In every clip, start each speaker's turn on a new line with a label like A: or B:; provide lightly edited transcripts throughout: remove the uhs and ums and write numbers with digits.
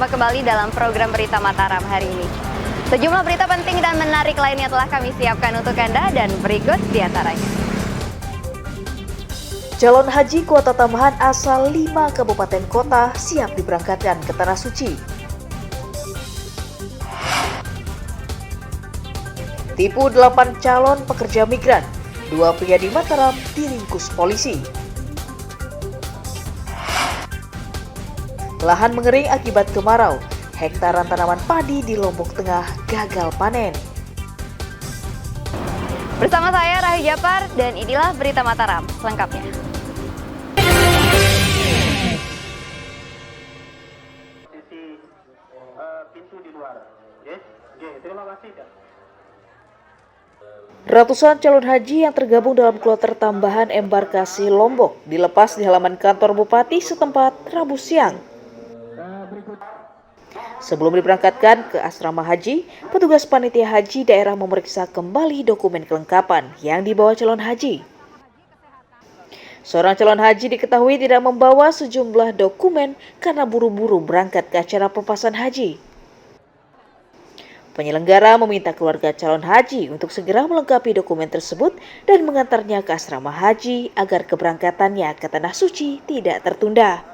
A: berjumpa kembali dalam program Berita Mataram hari ini. Sejumlah berita penting dan menarik lainnya telah kami siapkan untuk Anda dan berikut diantaranya.
B: Calon haji kuota tambahan asal 5 kabupaten kota siap diberangkatkan ke Tanah Suci. Tipu 8 calon pekerja migran, 2 pria di Mataram diringkus polisi. Lahan mengering akibat kemarau, hektaran tanaman padi di Lombok Tengah gagal panen.
A: Bersama saya Rahayu Japar dan inilah Berita Mataram selengkapnya.
C: Pintu di luar. Terima kasih.
B: Ratusan calon haji yang tergabung dalam kloter tambahan embarkasi Lombok dilepas di halaman kantor Bupati setempat Rabu siang. Sebelum diberangkatkan ke asrama haji, petugas panitia haji daerah memeriksa kembali dokumen kelengkapan yang dibawa calon haji. Seorang calon haji diketahui tidak membawa sejumlah dokumen karena buru-buru berangkat ke acara pelepasan haji. Penyelenggara meminta keluarga calon haji untuk segera melengkapi dokumen tersebut dan mengantarnya ke asrama haji agar keberangkatannya ke Tanah Suci tidak tertunda.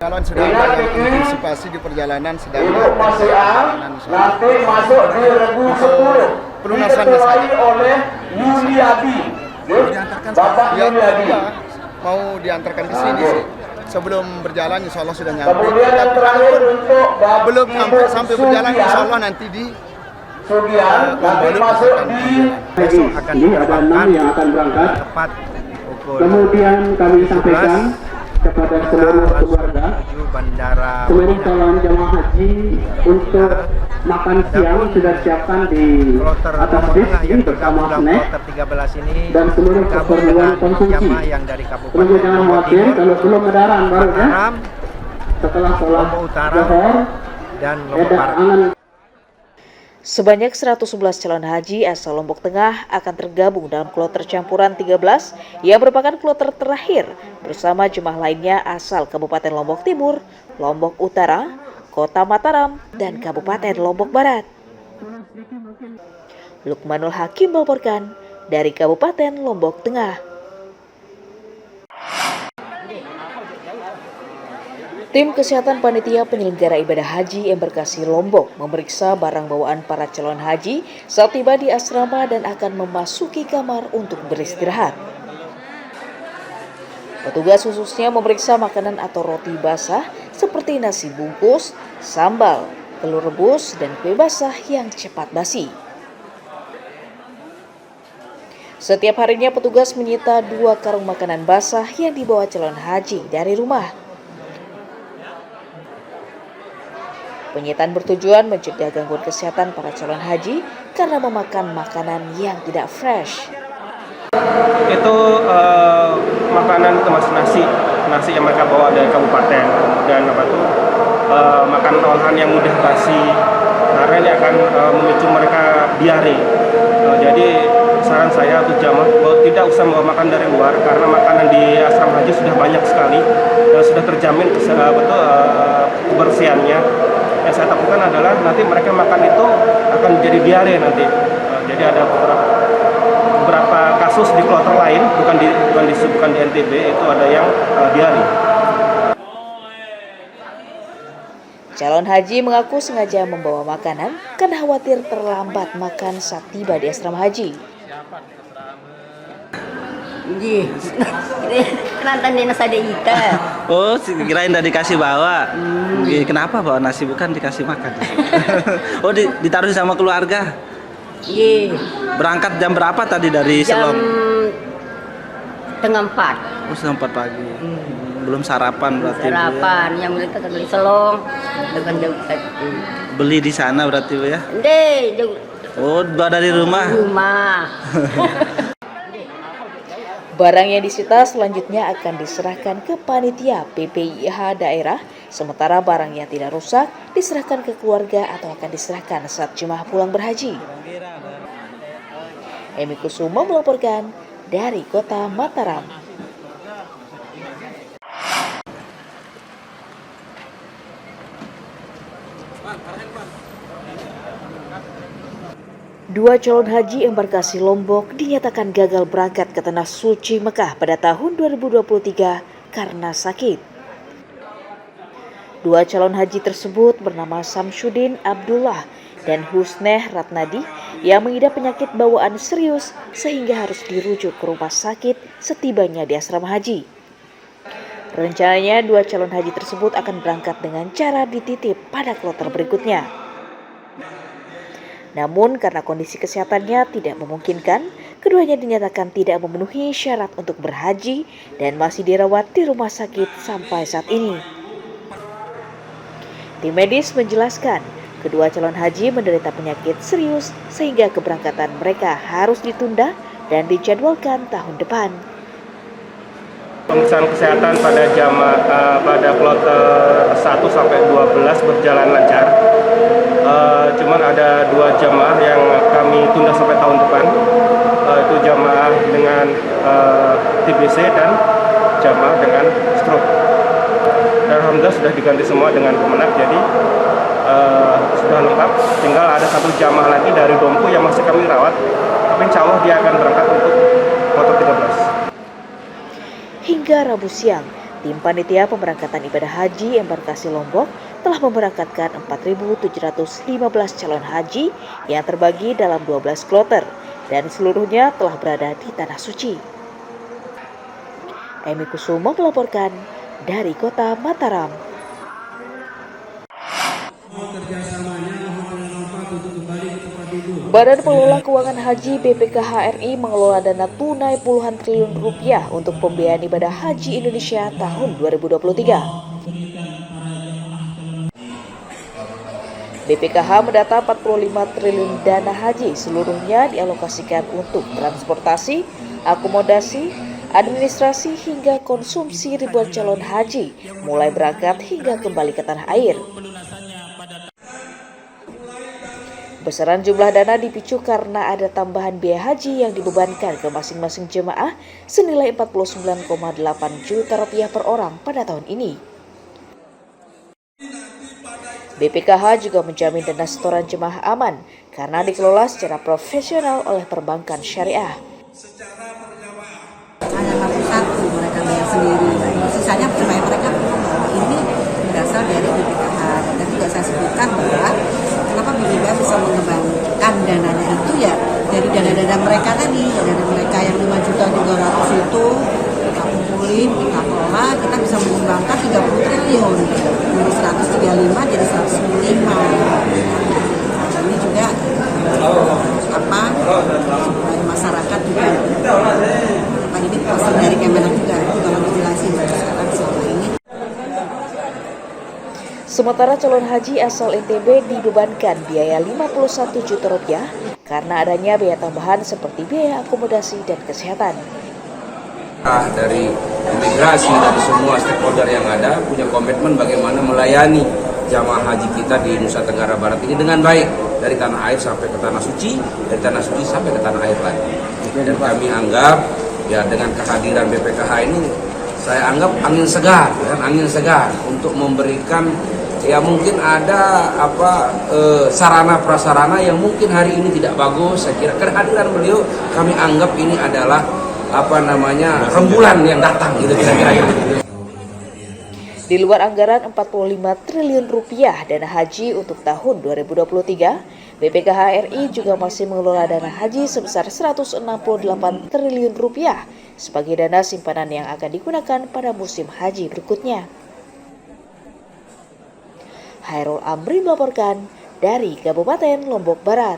D: Calon sedang antisipasi di perjalanan sedang perjalanan
C: nanti masuk di Regu 10
D: pelunasan
C: oleh Yuliadi. Bapak Yuliadi
D: mau diantarkan ke sini sih. Sebelum berjalan insya Allah sudah nyampe.
C: Kemudian yang terakhir untuk
D: belum sampai berjalan insya Allah nanti di
C: Sugian nanti masuk di
E: Besok akan ada 6 yang akan berangkat.
D: tepat pukul
E: Kemudian kami sampaikan kepada seluruh keluarga,
D: bandara
E: seluruh calon jemaah haji untuk makan siang sudah siapkan di atas bis bersama snack dan seluruh keperluan konsumsi. Perlu jangan khawatir kalau belum lebaran baru ya. Setelah sholat zuhur
D: dan
E: angan.
B: Sebanyak 111 calon haji asal Lombok Tengah akan tergabung dalam kloter campuran 13 yang merupakan kloter terakhir bersama jemaah lainnya asal Kabupaten Lombok Timur, Lombok Utara, Kota Mataram, dan Kabupaten Lombok Barat. Lukmanul Hakim melaporkan dari Kabupaten Lombok Tengah. Tim Kesehatan Panitia Penyelenggara Ibadah Haji Embarkasi Lombok memeriksa barang bawaan para calon haji saat tiba di asrama dan akan memasuki kamar untuk beristirahat. Petugas khususnya memeriksa makanan atau roti basah seperti nasi bungkus, sambal, telur rebus, dan kue basah yang cepat basi. Setiap harinya petugas menyita 2 karung makanan basah yang dibawa calon haji dari rumah. Penyitaan bertujuan mencegah gangguan kesehatan para calon haji karena memakan makanan yang tidak fresh.
F: Itu makanan kemas nasi yang mereka bawa dari kabupaten, dan makan olahan yang mudah basi karena ini akan memicu mereka diare. Jadi saran saya untuk jamaah tidak usah membawa makan dari luar karena makanan di asrama haji sudah banyak sekali dan sudah terjamin kebersihannya. Yang saya takutkan adalah nanti mereka makan itu akan menjadi diare nanti. Jadi ada beberapa kasus di kloter lain, bukan di NTB, itu ada yang diare.
B: Calon haji mengaku sengaja membawa makanan karena khawatir terlambat makan saat tiba di asrama haji.
G: Kenantan di nasi ada ita.
H: Oh, kirain tadi dikasih bawa. Kenapa bawa nasi bukan dikasih makan? Oh, ditaruh sama keluarga.
G: Iya.
H: Berangkat jam berapa tadi dari Selong?
G: Jam 3:30.
H: Oh, setengah 4 pagi. Belum sarapan berarti.
G: Sarapan yang mereka beli Selong dengan jauh.
H: Beli di sana berarti Bu ya?
G: Deh, jauh.
H: Oh, bawa dari rumah.
G: Rumah.
B: Barang yang disita selanjutnya akan diserahkan ke panitia PPIH daerah, sementara barang yang tidak rusak diserahkan ke keluarga atau akan diserahkan saat jemaah pulang berhaji. Emi Kusuma melaporkan dari Kota Mataram. Dua calon haji embarkasi Lombok dinyatakan gagal berangkat ke Tanah Suci Mekah pada tahun 2023 karena sakit. Dua calon haji tersebut bernama Samsudin Abdullah dan Husneh Ratnadi yang mengidap penyakit bawaan serius sehingga harus dirujuk ke rumah sakit setibanya di asrama haji. Rencananya dua calon haji tersebut akan berangkat dengan cara dititip pada kloter berikutnya. Namun karena kondisi kesehatannya tidak memungkinkan, keduanya dinyatakan tidak memenuhi syarat untuk berhaji dan masih dirawat di rumah sakit sampai saat ini. Tim medis menjelaskan, kedua calon haji menderita penyakit serius sehingga keberangkatan mereka harus ditunda dan dijadwalkan tahun depan.
F: Pemeriksaan kesehatan pada pada kloter 1 sampai 12 berjalan lancar. Cuman ada 2 jamaah yang kami tunda sampai tahun depan. Itu jamaah dengan TBC dan jamaah dengan stroke. Dan alhamdulillah sudah diganti semua dengan pemenak, jadi sudah lengkap. Tinggal ada 1 jamaah lagi dari Dompu yang masih kami rawat. Tapi insya Allah dia akan berangkat untuk kloter 13.
B: Hingga Rabu siang, tim panitia pemberangkatan ibadah haji embarkasi Lombok telah memberangkatkan 4.715 calon haji yang terbagi dalam 12 kloter dan seluruhnya telah berada di Tanah Suci. Emi Kusumo melaporkan dari Kota Mataram. Badan Pengelola Keuangan Haji BPKH RI mengelola dana tunai puluhan triliun rupiah untuk pembiayaan ibadah haji Indonesia tahun 2023. BPKH mendata 45 triliun dana haji, seluruhnya dialokasikan untuk transportasi, akomodasi, administrasi hingga konsumsi ribuan calon haji, mulai berangkat hingga kembali ke tanah air. Besaran jumlah dana dipicu karena ada tambahan biaya haji yang dibebankan ke masing-masing jemaah senilai 49,8 juta rupiah per orang pada tahun ini. BPKH juga menjamin dana setoran jemaah aman karena dikelola secara profesional oleh perbankan syariah.
I: Hanya 41 mereka bayar sendiri, sisanya jemaah mereka ini berasal dari BPKH. Dan juga saya sebutkan bahwa kenapa BPKH bisa mengembangkan dananya itu ya dari dana-dana mereka tadi, dana mereka yang 5.300.000 itu kita kumpulin, kita kelola, kita bisa mengembangkan 30 triliun dari 135 jadi 195. Ini juga dari masyarakat juga ini proses dari Kemenak juga kalau dijelasin sekarang selama ini.
B: Sementara calon haji asal NTB dibebankan biaya 51 juta rupiah karena adanya biaya tambahan seperti biaya akomodasi dan kesehatan.
J: Dari imigrasi, dari semua stakeholder yang ada punya komitmen bagaimana melayani jamaah haji kita di Nusa Tenggara Barat ini dengan baik, dari tanah air sampai ke tanah suci, dari tanah suci sampai ke tanah air lagi. Dan kami anggap ya dengan kehadiran BPKH ini saya anggap angin segar, angin segar untuk memberikan ya mungkin ada sarana prasarana yang mungkin hari ini tidak bagus. Saya kira kehadiran beliau kami anggap ini adalah rembulan yang datang gitu kira-kira.
B: Di luar anggaran 45 triliun rupiah dana haji untuk tahun 2023, BPKH RI juga masih mengelola dana haji sebesar 168 triliun rupiah sebagai dana simpanan yang akan digunakan pada musim haji berikutnya. Hairul Amri melaporkan dari Kabupaten Lombok Barat.